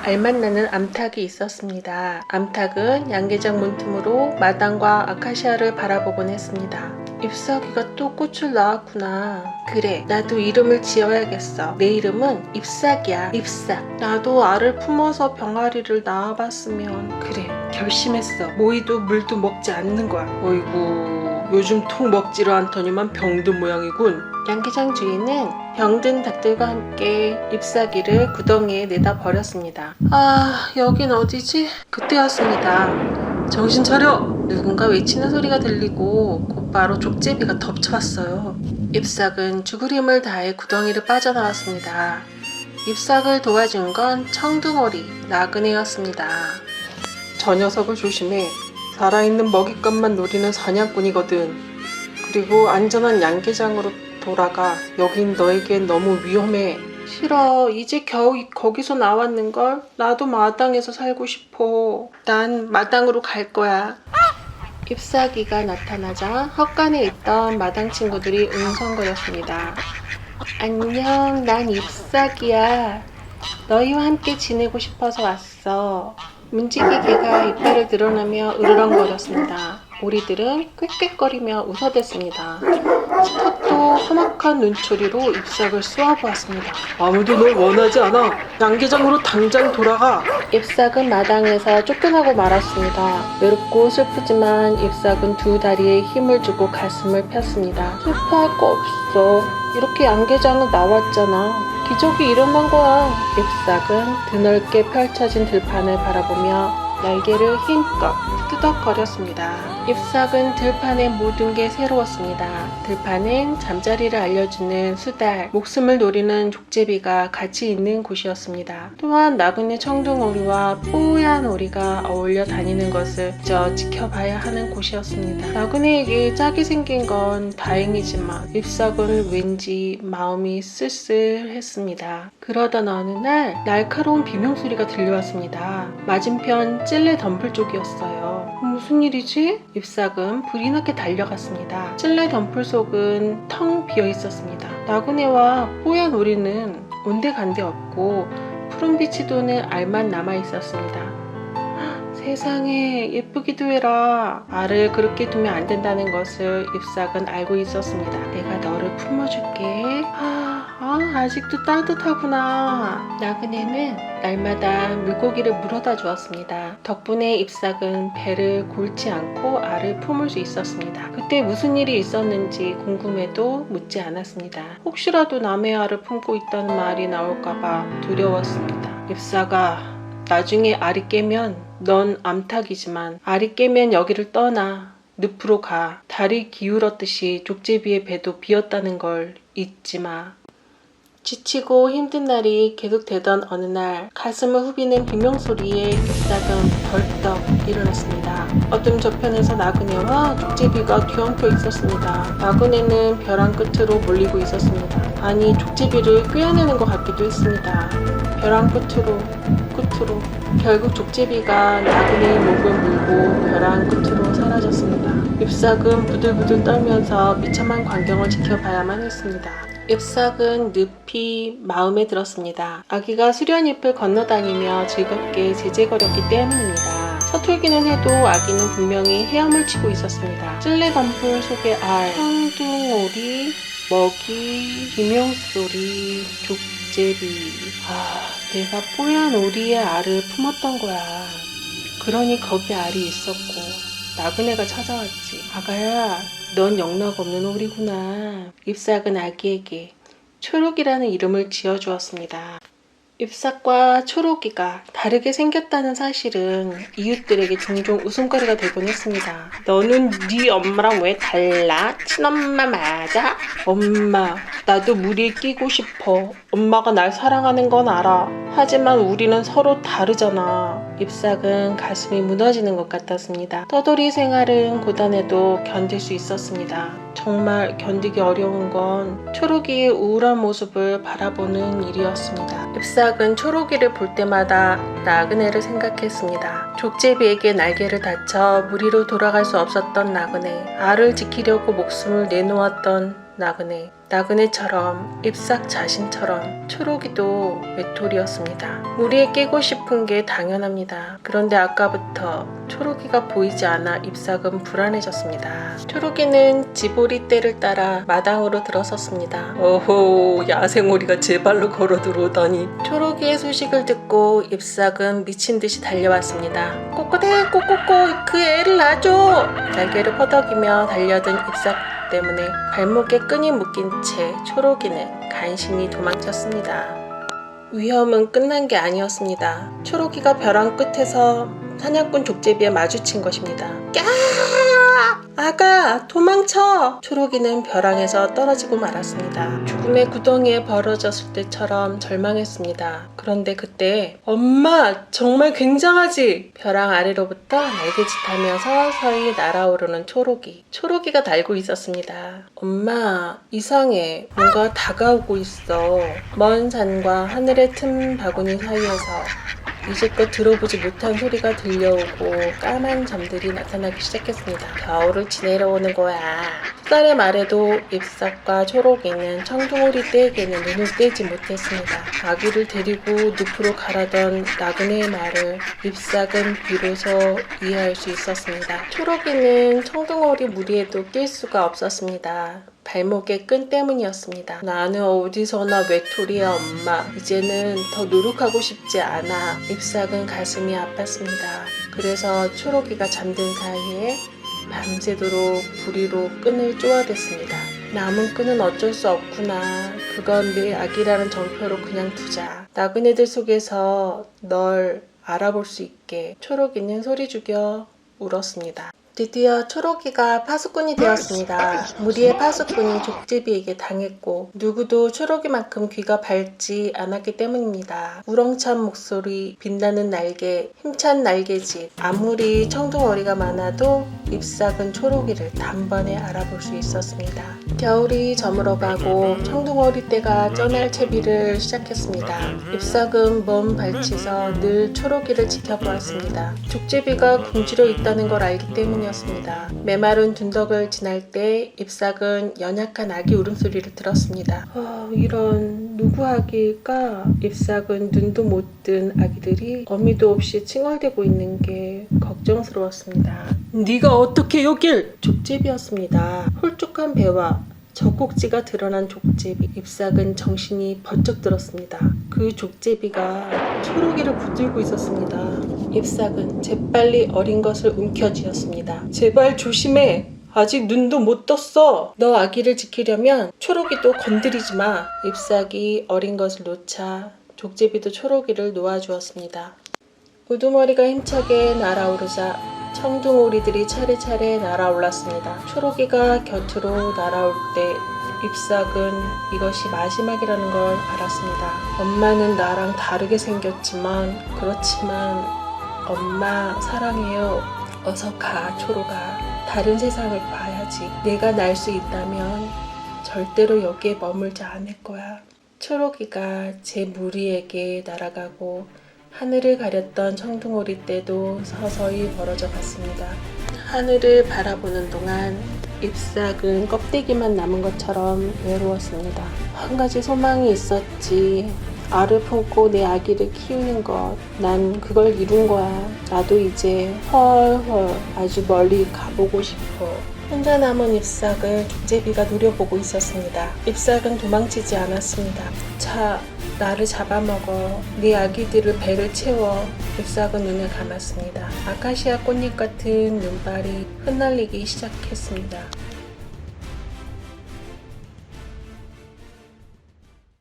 알맛나는 암탉이 있었습니다. 암탉은 양계장 문틈으로 마당과 아카시아를 바라보곤 했습니다. 잎사귀가 또 꽃을 낳았구나. 그래, 나도 이름을 지어야겠어. 내 이름은 잎사귀야. 잎삭. 나도 알을 품어서 병아리를 낳아봤으면. 그래, 결심했어. 모이도 물도 먹지 않는 거야. 어이구, 요즘 통 먹지를 않더니만 병든 모양이군. 양계장 주인은 병든 닭들과 함께 잎사귀를 구덩이에 내다 버렸습니다. 아, 여긴 어디지? 그때였습니다. 정신 차려! 누군가 외치는 소리가 들리고 곧바로 족제비가 덮쳐왔어요. 잎삭은 죽을 힘을 다해 구덩이를 빠져나왔습니다. 잎삭을 도와준 건 청둥오리 나그네였습니다. 저 녀석을 조심해. 살아있는 먹잇감만 노리는 사냥꾼이거든. 그리고 안전한 양계장으로 돌아가. 여긴 너에겐 너무 위험해. 싫어. 이제 겨우 거기서 나왔는걸. 나도 마당에서 살고 싶어. 난 마당으로 갈 거야. 잎사귀가 나타나자 헛간에 있던 마당 친구들이 웅성거렸습니다. 안녕, 난 잎사귀야. 너희와 함께 지내고 싶어서 왔어. 문지기 개가 이빨을 드러내며 으르렁거렸습니다. 오리들은 꽥꽥거리며 웃어댔습니다. 스타도 험악한 눈초리로 잎삭을 쏘아보았습니다. 아무도 널 원하지 않아. 양계장으로 당장 돌아가. 잎삭은 마당에서 쫓겨나고 말았습니다. 외롭고 슬프지만 잎삭은 두 다리에 힘을 주고 가슴을 폈습니다. 슬퍼할 거 없어. 이렇게 양계장은 나왔잖아. 기적이 일어난 거야. 잎삭은 드넓게 펼쳐진 들판을 바라보며 날개를 힘껏 끄덕거렸습니다. 잎삭은 들판의 모든 게 새로웠습니다. 들판은 잠자리를 알려주는 수달, 목숨을 노리는 족제비가 같이 있는 곳이었습니다. 또한 나그네 청둥오리와 뽀얀 오리가 어울려 다니는 것을 저 지켜봐야 하는 곳이었습니다. 나그네에게 짝이 생긴 건 다행이지만 잎삭은 왠지 마음이 쓸쓸했습니다. 그러던 어느 날 날카로운 비명소리가 들려왔습니다. 맞은편 찔레 덤불 쪽이었어요. 무슨 일이지? 잎삭은 불이 나게 달려갔습니다. 찔레 덤불 속은 텅 비어 있었습니다. 나그네와 뽀얀 오리는 온데간데 없고 푸른빛이 도는 알만 남아 있었습니다. 세상에, 예쁘기도 해라. 알을 그렇게 두면 안 된다는 것을 잎삭은 알고 있었습니다. 내가 너를 품어줄게. 아직도 따뜻하구나. 나그네는 날마다 물고기를 물어다 주었습니다. 덕분에 잎삭은 배를 골지 않고 알을 품을 수 있었습니다. 그때 무슨 일이 있었는지 궁금해도 묻지 않았습니다. 혹시라도 남의 알을 품고 있다는 말이 나올까봐 두려웠습니다. 잎삭아, 나중에 알이 깨면 넌 암탉이지만 알이 깨면 여기를 떠나. 늪으로 가. 달이 기울었듯이 족제비의 배도 비었다는 걸 잊지 마. 지치고 힘든 날이 계속되던 어느 날 가슴을 후비는 비명소리에 잎삭은 벌떡 일어났습니다. 어둠 저편에서 나그네와 족제비가 뒤엉켜 있었습니다. 나그네는 벼랑 끝으로 몰리고 있었습니다. 아니, 족제비를 꿰어내는 것 같기도 했습니다. 벼랑 끝으로 결국 족제비가 나그네의 목을 물고 벼랑 끝으로 사라졌습니다. 잎삭은 부들부들 떨면서 비참한 광경을 지켜봐야만 했습니다. 잎삭은 늪이 마음에 들었습니다. 아기가 수련잎을 건너다니며 즐겁게 제재거렸기 때문입니다. 서툴기는 해도 아기는 분명히 헤엄을 치고 있었습니다. 찔레 덤불 속의 알, 청둥오리, 먹이, 비명소리, 족제비. 내가 뽀얀 오리의 알을 품었던 거야. 그러니 거기 알이 있었고 나그네가 찾아왔지. 아가야, 넌 영락없는 오리구나. 잎삭은 아기에게 초록이라는 이름을 지어주었습니다. 잎삭과 초록이가 다르게 생겼다는 사실은 이웃들에게 종종 웃음거리가 되곤 했습니다. 너는 네 엄마랑 왜 달라? 친엄마 맞아? 엄마, 나도 무리에 끼고 싶어. 엄마가 날 사랑하는 건 알아. 하지만 우리는 서로 다르잖아. 잎삭은 가슴이 무너지는 것 같았습니다. 떠돌이 생활은 고단해도 견딜 수 있었습니다. 정말 견디기 어려운 건 초록이의 우울한 모습을 바라보는 일이었습니다. 잎삭은 초록이를 볼 때마다 나그네를 생각했습니다. 족제비에게 날개를 다쳐 무리로 돌아갈 수 없었던 나그네, 알을 지키려고 목숨을 내놓았던 나그네처럼 잎삭 자신처럼 초록이도 외톨이였습니다. 무리에 끼고 싶은 게 당연합니다. 그런데 아까부터 초록이가 보이지 않아 잎삭은 불안해졌습니다. 초록이는 지보리 떼를 따라 마당으로 들어섰습니다. 오호, 야생오리가 제 발로 걸어 들어오다니. 초록이의 소식을 듣고 잎삭은 미친 듯이 달려왔습니다. 꼬꼬대 꼬꼬꼬, 그 애를 놔줘. 날개를 퍼덕이며 달려든 잎삭 때문에 발목에 끈이 묶인 채 초록이는 간신히 도망쳤습니다. 위험은 끝난 게 아니었습니다. 초록이가 벼랑 끝에서 사냥꾼 족제비에 마주친 것입니다. 꺄! 아가, 도망쳐! 초록이는 벼랑에서 떨어지고 말았습니다. 죽음의 구덩이에 벌어졌을 때처럼 절망했습니다. 그런데 그때 엄마, 정말 굉장하지! 벼랑 아래로부터 날개짓하며 서서히 날아오르는 초록이가 날고 있었습니다. 엄마, 이상해. 뭔가 다가오고 있어. 먼 산과 하늘의 틈 바구니 사이에서 이제껏 들어보지 못한 소리가 들려오고 까만 점들이 나타나기 시작했습니다. 겨울을 지내러 오는 거야. 숫살의 말에도 잎삭과 초록이는 청둥오리 떼에게는 눈을 떼지 못했습니다. 아기를 데리고 늪으로 가라던 나그네의 말을 잎삭은 비로소 이해할 수 있었습니다. 초록이는 청둥오리 무리에도 낄 수가 없었습니다. 발목의 끈 때문이었습니다. 나는 어디서나 외톨이야 엄마. 이제는 더 노력하고 싶지 않아. 잎삭은 가슴이 아팠습니다. 그래서 초록이가 잠든 사이에 밤새도록 부리로 끈을 쪼아댔습니다. 남은 끈은 어쩔 수 없구나. 그건 내 아기라는 정표로 그냥 두자. 나그네들 속에서 널 알아볼 수 있게. 초록이는 소리 죽여 울었습니다. 드디어 초록이가 파수꾼이 되었습니다. 무리의 파수꾼이 족제비에게 당했고 누구도 초록이만큼 귀가 밝지 않았기 때문입니다. 우렁찬 목소리, 빛나는 날개, 힘찬 날개짓. 아무리 청둥오리가 많아도 잎삭은 초록이를 단번에 알아볼 수 있었습니다. 겨울이 저물어가고 청둥오리 떼가 쪄날 채비를 시작했습니다. 잎삭은 먼 발치에서 늘 초록이를 지켜보았습니다. 족제비가 굶주려 있다는 걸 알기 때문이었습니다. 메마른 둔덕을 지날 때 잎삭은 연약한 아기 울음소리를 들었습니다. 이런 누구 아기일까? 잎삭은 눈도 못 뜬 아기들이 어미도 없이 칭얼대고 있는 게 걱정스러웠습니다. 네가 어떻게 여길? 족제비였습니다. 홀쭉한 배와 젖꼭지가 드러난 족제비. 잎삭은 정신이 번쩍 들었습니다. 그 족제비가 초록이를 붙들고 있었습니다. 잎삭은 재빨리 어린 것을 움켜쥐었습니다. 제발 조심해. 아직 눈도 못 떴어. 너 아기를 지키려면 초록이도 건드리지 마. 잎삭이 어린 것을 놓자 족제비도 초록이를 놓아주었습니다. 우두머리가 힘차게 날아오르자 청둥오리들이 차례차례 날아올랐습니다. 초록이가 곁으로 날아올 때 잎삭은 이것이 마지막이라는 걸 알았습니다. 엄마는 나랑 다르게 생겼지만 그렇지만 엄마 사랑해요. 어서 가, 초록아. 다른 세상을 봐야지. 내가 날 수 있다면 절대로 여기에 머물지 않을 거야. 초록이가 제 무리에게 날아가고 하늘을 가렸던 청둥오리 떼도 서서히 벌어져 갔습니다. 하늘을 바라보는 동안 잎삭은 껍데기만 남은 것처럼 외로웠습니다. 한 가지 소망이 있었지. 알을 품고 내 아기를 키우는 것. 난 그걸 이룬 거야. 나도 이제 헐헐 아주 멀리 가보고 싶어. 혼자 남은 잎삭을 족제비가 노려보고 있었습니다. 잎삭은 도망치지 않았습니다. 자, 나를 잡아먹어. 네 아기들을 배를 채워. 잎삭은 눈을 감았습니다. 아카시아 꽃잎 같은 눈발이 흩날리기 시작했습니다.